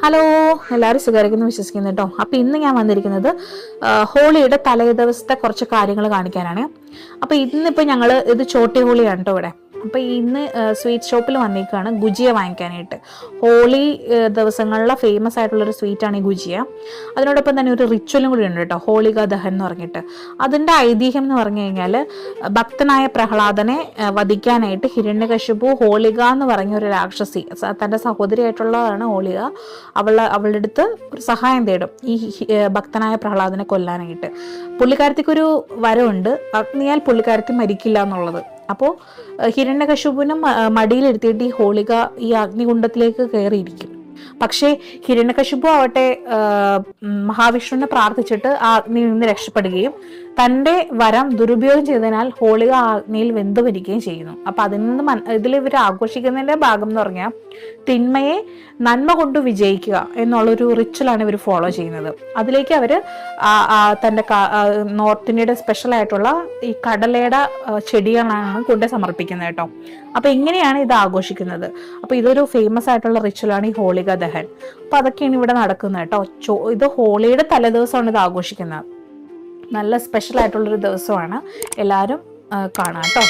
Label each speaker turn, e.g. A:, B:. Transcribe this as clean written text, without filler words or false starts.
A: Hello, എല്ലാവരും സുഖമായിരിക്കുന്നു വിശ്വസിക്കുന്നു കേട്ടോ. അപ്പോൾ ഇന്ന് ഞാൻ വന്നിരിക്കുന്നത് ഹോളിയുടെ തലേ ദിവസത്തെ കുറച്ച് കാര്യങ്ങൾ കാണിക്കാനാണ്. അപ്പോൾ ഇന്നിപ്പോൾ ഞങ്ങൾ ഇത് ചോട്ടി ഹോളിയാണ് കേട്ടോ ഇവിടെ. അപ്പോൾ ഇന്ന് സ്വീറ്റ് ഷോപ്പിൽ വന്നേക്കാണ് ഗുജിയ വാങ്ങിക്കാനായിട്ട്. ഹോളി ദിവസങ്ങളിലെ ഫേമസ് ആയിട്ടുള്ളൊരു സ്വീറ്റാണ് ഈ ഗുജിയ. അതിനോടൊപ്പം തന്നെ ഒരു റിച്വലും കൂടി ഉണ്ട് കേട്ടോ, ഹോളിക ദഹൻ എന്ന് പറഞ്ഞിട്ട്. അതിൻ്റെ ഐതിഹ്യം എന്ന് പറഞ്ഞു കഴിഞ്ഞാൽ ഭക്തനായ പ്രഹ്ലാദനെ വധിക്കാനായിട്ട് ഹിരണ്യകശിപു ഹോളിക എന്ന് പറഞ്ഞ ഒരു രാക്ഷസി, തൻ്റെ സഹോദരിയായിട്ടുള്ളതാണ് ഹോളിക, അവളുടെ അടുത്ത് ഒരു സഹായം തേടും ഈ ഭക്തനായ പ്രഹ്ലാദനെ കൊല്ലാനായിട്ട്. പുള്ളിക്കാരത്തിക്കൊരു വരമുണ്ട്, അഗ്നിയാൽ പുള്ളിക്കാരത്തി മരിക്കില്ല എന്നുള്ളത്. അപ്പോൾ ഹിരണ്യകശിപുവിനും മടിയിലെടുത്തിട്ട് ഈ ഹോളിക ഈ അഗ്നികുണ്ഡത്തിലേക്ക് കയറിയിരിക്കും. പക്ഷേ ഹിരണ്യകശിപു ആവട്ടെ മഹാവിഷ്ണുവിനെ പ്രാർത്ഥിച്ചിട്ട് ആ അഗ്നിയിൽ നിന്ന് രക്ഷപ്പെടുകയും തൻ്റെ വരം ദുരുപയോഗം ചെയ്തതിനാൽ ഹോളിക ആ അഗ്നിയിൽ വെന്തു മരിക്കുകയും ചെയ്യുന്നു. അപ്പൊ അതിൽ നിന്ന് ഇതിൽ ഇവർ ആഘോഷിക്കുന്നതിന്റെ ഭാഗം എന്ന് പറഞ്ഞാൽ തിന്മയെ നന്മ കൊണ്ട് വിജയിക്കുക എന്നുള്ളൊരു റിച്വലാണ് ഇവർ ഫോളോ ചെയ്യുന്നത്. അതിലേക്ക് അവർ തൻ്റെ നോർത്ത് ഇന്ത്യയുടെ സ്പെഷ്യൽ ആയിട്ടുള്ള ഈ കടലയുടെ ചെടികളാണ് കൊണ്ട് സമർപ്പിക്കുന്നത് കേട്ടോ. അപ്പൊ ഇങ്ങനെയാണ് ഇത് ആഘോഷിക്കുന്നത്. അപ്പൊ ഇതൊരു ഫേമസ് ആയിട്ടുള്ള റിച്വലാണ് ഈ ഹോളിക ദഹൻ. അപ്പൊ അതൊക്കെയാണ് ഇവിടെ നടക്കുന്നത് കേട്ടോ. ഇത് ഹോളിയുടെ തലേദിവസമാണ് ഇത് ആഘോഷിക്കുന്നത്. നല്ല സ്പെഷ്യൽ ആയിട്ടുള്ളൊരു ദിവസമാണ്, എല്ലാവരും കാണാം കേട്ടോ.